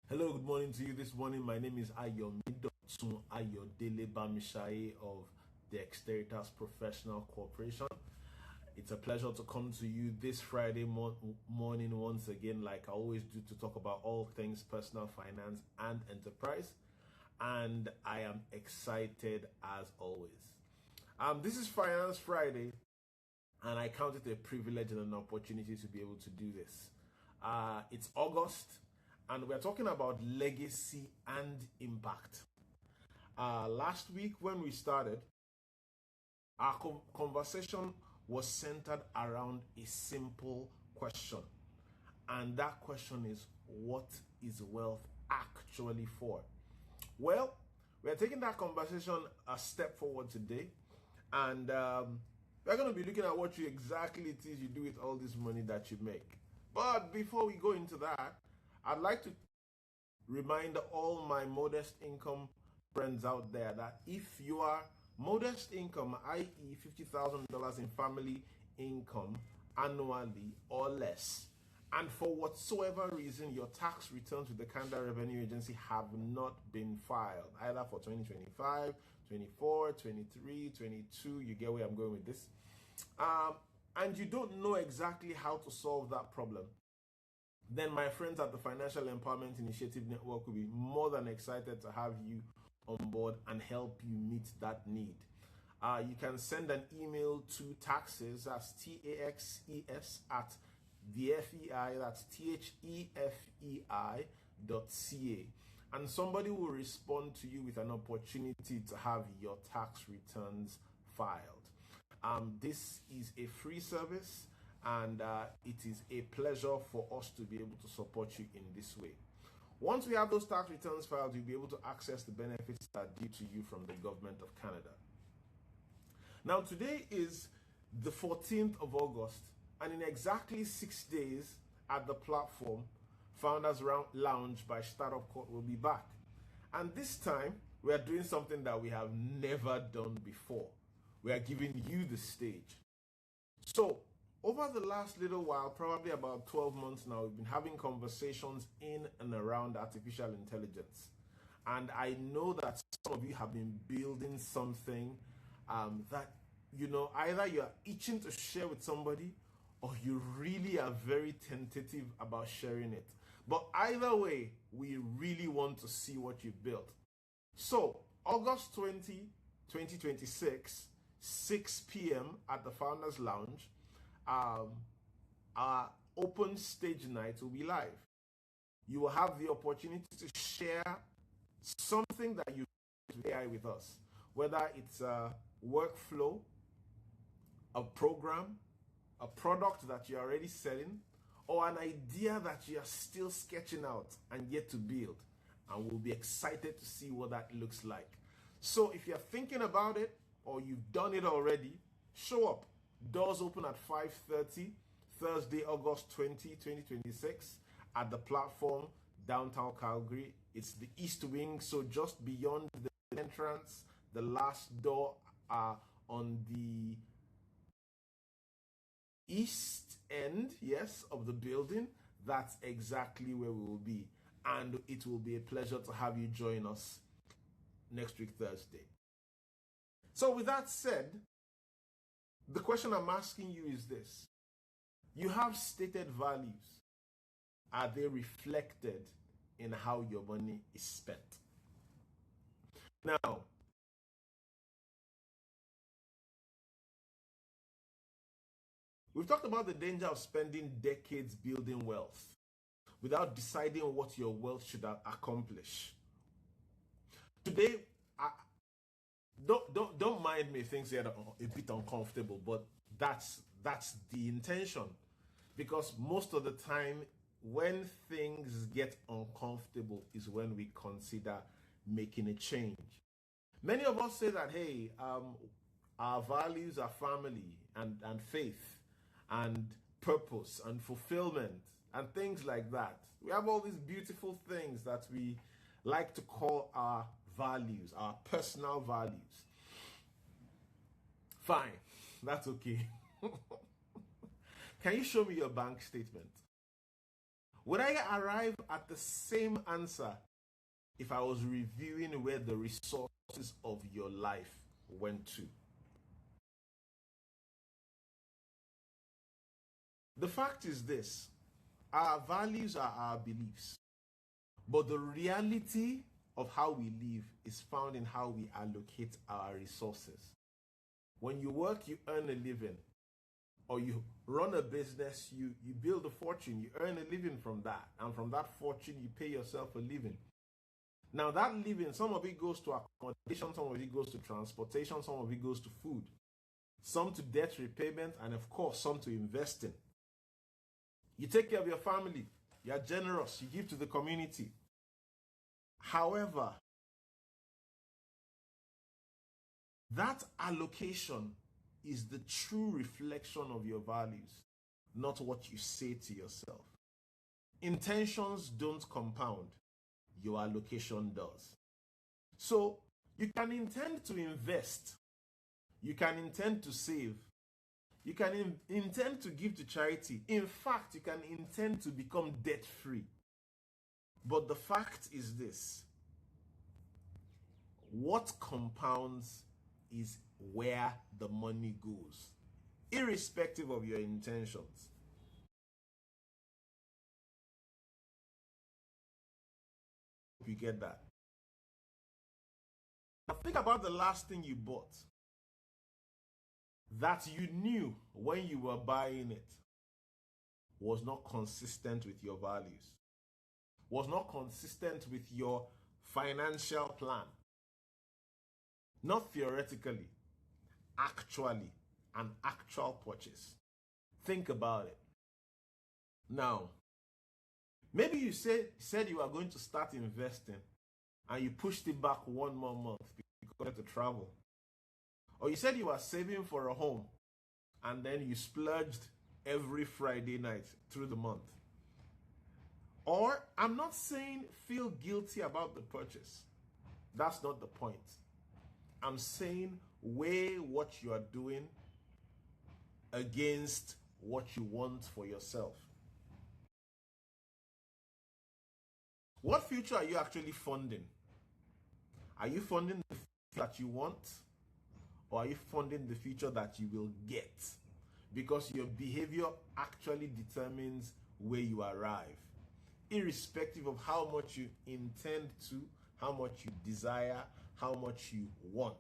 Hello, good morning to you this morning. My name is Ayodele-Bamisaiye of the Exteritas Professional Corporation. It's a pleasure to come to you this Friday morning once again, like I always do, to talk about all things personal finance and enterprise. And I am excited as always. This is Finance Friday, and I count it a privilege and an opportunity to be able to do this. It's August, and we're talking about legacy and impact. Last week when we started, our conversation was centered around a simple question. And that question is, what is wealth actually for? Well, we're taking that conversation a step forward today. And we're going to be looking at what exactly it is you do with all this money that you make. But before we go into that, I'd like to remind all my modest income friends out there that if you are modest income, i.e. $50,000 in family income annually or less, and for whatsoever reason your tax returns with the Canada Revenue Agency have not been filed, either for 2025, 24, 23, 22, you get where I'm going with this, and you don't know exactly how to solve that problem, then my friends at the Financial Empowerment Initiative Network will be more than excited to have you on board and help you meet that need. You can send an email to taxes, that's TAXES at the FEI, that's THEFEI.ca, and somebody will respond to you with an opportunity to have your tax returns filed. This is a free service, and it is a pleasure for us to be able to support you in this way. Once we have those tax returns filed, you'll be able to access the benefits that are due to you from the government of Canada. Now, today is the 14th of August, and in exactly 6 days at the platform, Founders Lounge by Startup Court will be back. And this time, we are doing something that we have never done before. We are giving you the stage. So, over the last little while, probably about 12 months now, we've been having conversations in and around artificial intelligence. And I know that some of you have been building something that, either you're itching to share with somebody or you really are very tentative about sharing it. But either way, we really want to see what you've built. So, August 20, 2026, 6 p.m. at the Founders Lounge, our open stage night will be live. You will have the opportunity to share something that you do with AI with us, whether it's a workflow, a program, a product that you're already selling, or an idea that you're still sketching out and yet to build. And we'll be excited to see what that looks like. So if you're thinking about it or you've done it already, show up. Doors open at 5:30, Thursday, August 20, 2026, at the platform, downtown Calgary. It's the East Wing, so just beyond the entrance, the last door on the east end, yes, of the building. That's exactly where we will be. And it will be a pleasure to have you join us next week, Thursday. So with that said, the question I'm asking you is this. You have stated values. Are they reflected in how your money is spent? Now, we've talked about the danger of spending decades building wealth without deciding what your wealth should accomplish. Today, don't mind me, things are a bit uncomfortable, but that's the intention, because most of the time when things get uncomfortable is when we consider making a change. Many of us say that, hey, our values are family and faith and purpose and fulfillment and things like that. We have all these beautiful things that we like to call our values, our personal values. Fine, that's okay. Can you show me your bank statement? Would I arrive at the same answer if I was reviewing where the resources of your life went to? The fact is this: our values are our beliefs, but the reality of how we live is found in how we allocate our resources. When you work, you earn a living, or you run a business, you build a fortune, you earn a living from that, and from that fortune, you pay yourself a living. Now, that living, some of it goes to accommodation, some of it goes to transportation, some of it goes to food, some to debt repayment, and of course, some to investing. You take care of your family, you are generous, you give to the community. However, that allocation is the true reflection of your values, not what you say to yourself. Intentions don't compound, your allocation does. So you can intend to invest, you can intend to save, you can intend to give to charity. In fact, you can intend to become debt-free. But the fact is this: what compounds is where the money goes, irrespective of your intentions. You get that? Now think about the last thing you bought that you knew when you were buying it was not consistent with your values, was not consistent with your financial plan. Not theoretically, actually, an actual purchase. Think about it. Now, maybe you said you are going to start investing and you pushed it back one more month because you had to travel. Or you said you were saving for a home and then you splurged every Friday night through the month. Or, I'm not saying feel guilty about the purchase. That's not the point. I'm saying weigh what you are doing against what you want for yourself. What future are you actually funding? Are you funding the future that you want? Or are you funding the future that you will get? Because your behavior actually determines where you arrive, irrespective of how much you intend to, how much you desire, how much you want.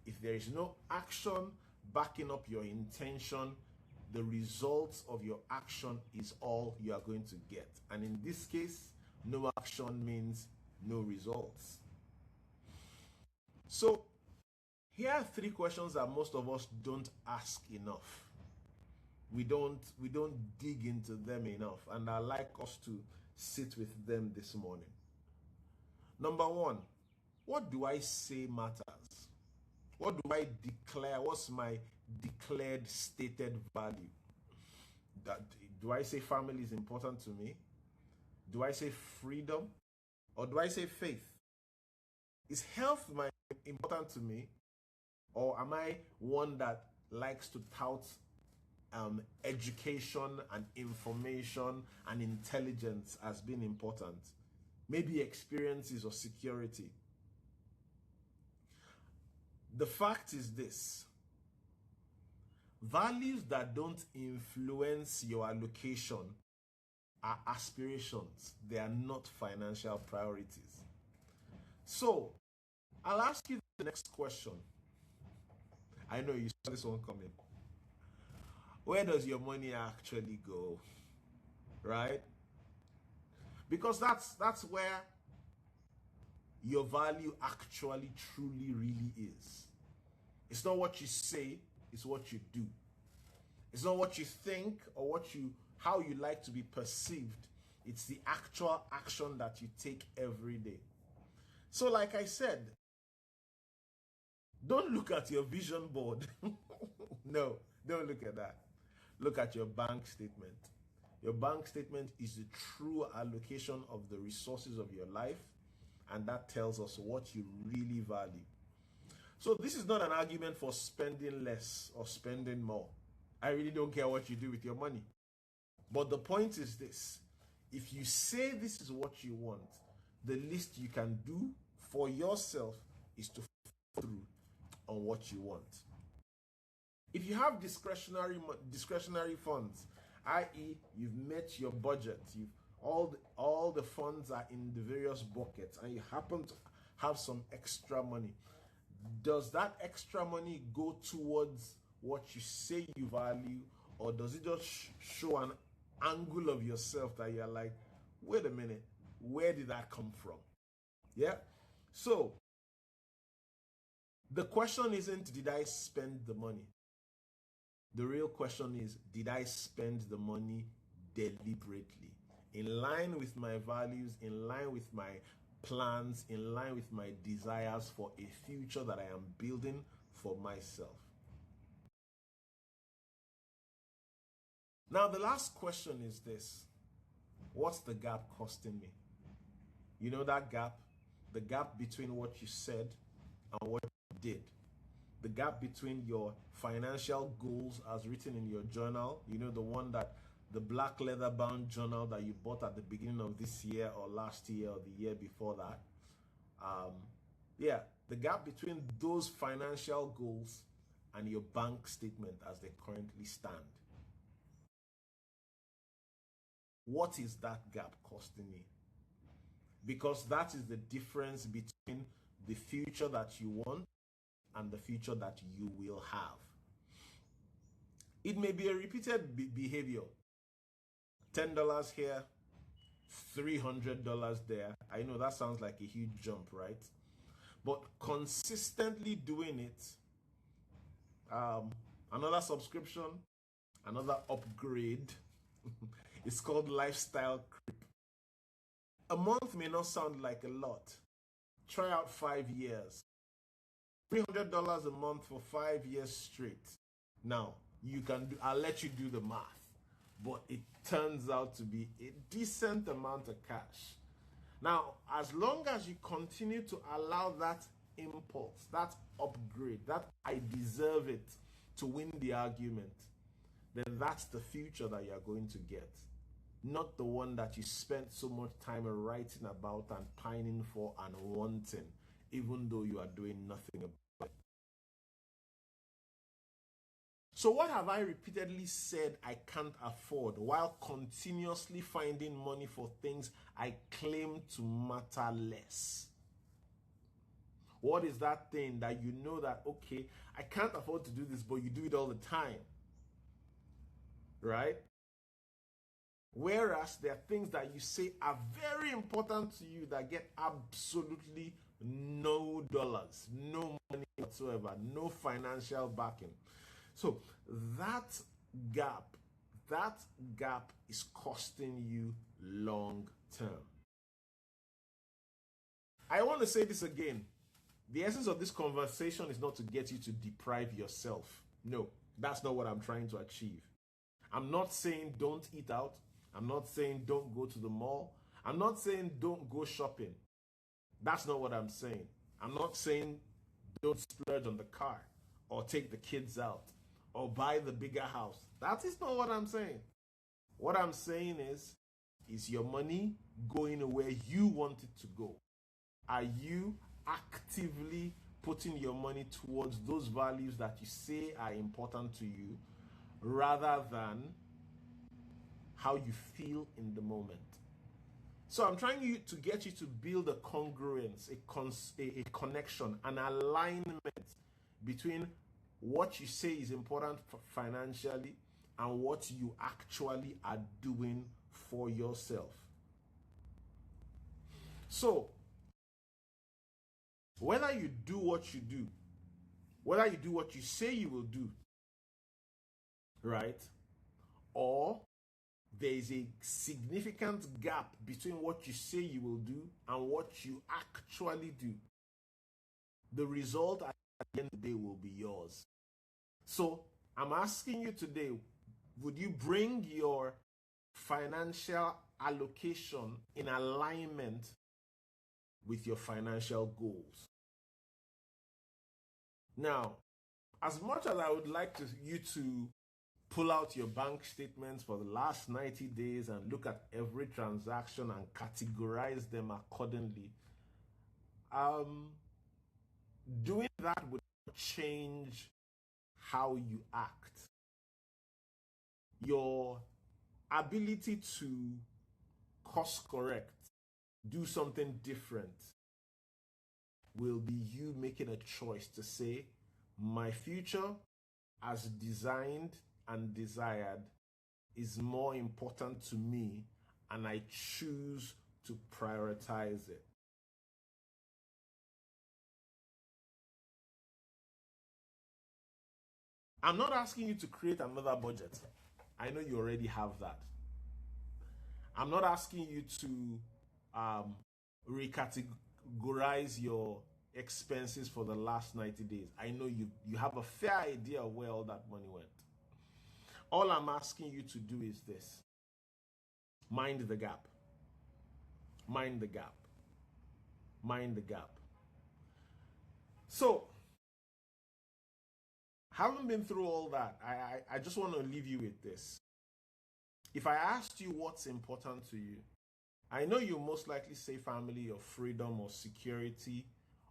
If there is no action backing up your intention, the results of your action is all you are going to get. And in this case, no action means no results. So, here are 3 questions that most of us don't ask enough. We don't dig into them enough, and I'd like us to sit with them this morning. Number 1, what do I say matters? What do I declare? What's my declared stated value? Do I say family is important to me? Do I say freedom? Or do I say faith? Is health important to me? Or am I one that likes to tout education and information and intelligence as being important? Maybe experiences or security. The fact is this: values that don't influence your allocation are aspirations. They are not financial priorities. So, I'll ask you the next question. I know you saw this one coming. Where does your money actually go? Right? Because that's where your value actually truly really is. It's not what you say, it's what you do. It's not what you think or how you like to be perceived. It's the actual action that you take every day. So like I said, don't look at your vision board. No, don't look at that. Look at your bank statement. Your bank statement is the true allocation of the resources of your life, and that tells us what you really value. So this is not an argument for spending less or spending more. I really don't care what you do with your money. But the point is this: if you say this is what you want, the least you can do for yourself is to follow through on what you want. If you have discretionary funds, i.e., you've met your budget, all the funds are in the various buckets, and you happen to have some extra money, does that extra money go towards what you say you value, or does it just show an angle of yourself that you're like, wait a minute, where did that come from? Yeah. So the question isn't, did I spend the money? The real question is, did I spend the money deliberately, in line with my values, in line with my plans, in line with my desires for a future that I am building for myself? Now, the last question is this: what's the gap costing me? You know that gap? The gap between what you said and what you did. The gap between your financial goals as written in your journal, you know, the one that, the black leather bound journal that you bought at the beginning of this year or last year or the year before that. The gap between those financial goals and your bank statement as they currently stand. What is that gap costing me? Because that is the difference between the future that you want and the future that you will have. It may be a repeated behavior. $10 here, $300 there. I know that sounds like a huge jump, right? But consistently doing it, another subscription, another upgrade, it's called lifestyle creep. A month may not sound like a lot. Try out 5 years. $300 a month for 5 years straight. Now, I'll let you do the math, but it turns out to be a decent amount of cash. Now, as long as you continue to allow that impulse, that upgrade, that I deserve it to win the argument, then that's the future that you're going to get. Not the one that you spent so much time writing about and pining for and wanting, even though you are doing nothing about it. So what have I repeatedly said I can't afford while continuously finding money for things I claim to matter less? What is that thing that you know that, okay, I can't afford to do this, but you do it all the time, right? Whereas there are things that you say are very important to you that get absolutely no dollars, no money whatsoever, no financial backing. So that gap is costing you long term. I want to say this again. The essence of this conversation is not to get you to deprive yourself. No, that's not what I'm trying to achieve. I'm not saying don't eat out. I'm not saying don't go to the mall. I'm not saying don't go shopping. That's not what I'm saying. I'm not saying don't splurge on the car or take the kids out or buy the bigger house. That is not what I'm saying. What I'm saying is your money going where you want it to go? Are you actively putting your money towards those values that you say are important to you, rather than how you feel in the moment? So I'm trying to get you to build a congruence, a connection, an alignment between what you say is important financially and what you actually are doing for yourself. So whether you do what you do, whether you do what you say you will do, right? Or there is a significant gap between what you say you will do and what you actually do, the result at the end of the day will be yours. So I'm asking you today, would you bring your financial allocation in alignment with your financial goals? Now, as much as I would like you to pull out your bank statements for the last 90 days and look at every transaction and categorize them accordingly. Doing that would change how you act. Your ability to course correct, do something different, will be you making a choice to say, my future as designed and desired is more important to me, and I choose to prioritize it. I'm not asking you to create another budget. I know you already have that. I'm not asking you to recategorize your expenses for the last 90 days. I know you have a fair idea of where all that money went. All I'm asking you to do is this. Mind the gap. Mind the gap. Mind the gap. So, having been through all that, I just want to leave you with this. If I asked you what's important to you, I know you most likely say family or freedom or security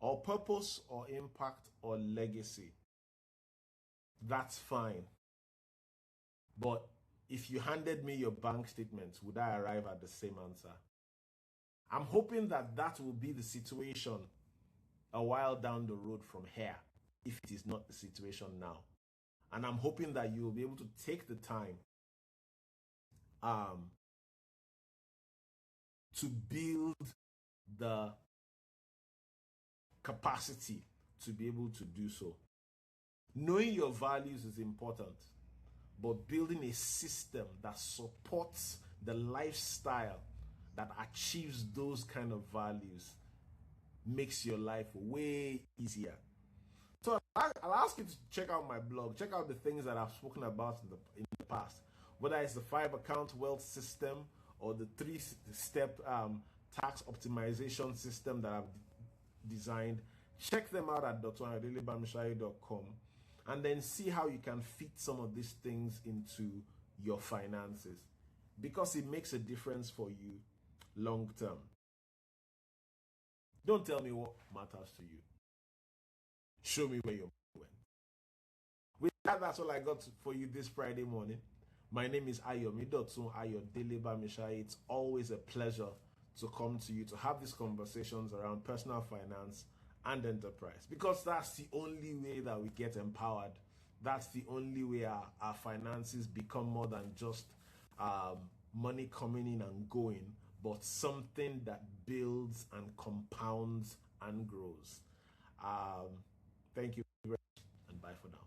or purpose or impact or legacy. That's fine. But if you handed me your bank statements, would I arrive at the same answer? I'm hoping that that will be the situation a while down the road from here, if it is not the situation now. And I'm hoping that you will be able to take the time to build the capacity to be able to do so. Knowing your values is important, but building a system that supports the lifestyle that achieves those kind of values makes your life way easier. So I'll ask you to check out my blog, check out the things that I've spoken about in the past, whether it's the 5-account wealth system or the 3-step tax optimization system that I've designed. Check them out at Ayodele-Bamisaiye.com and then see how you can fit some of these things into your finances, because it makes a difference for you long term. Don't tell me what matters to you. Show me where you're going. With that, that's all I got for you this Friday morning. My name is Ayodele-Bamisaiye. It's always a pleasure to come to you to have these conversations around personal finance and enterprise, because that's the only way that we get empowered. That's the only way our finances become more than just money coming in and going, but something that builds and compounds and grows. Thank you very much, and bye for now.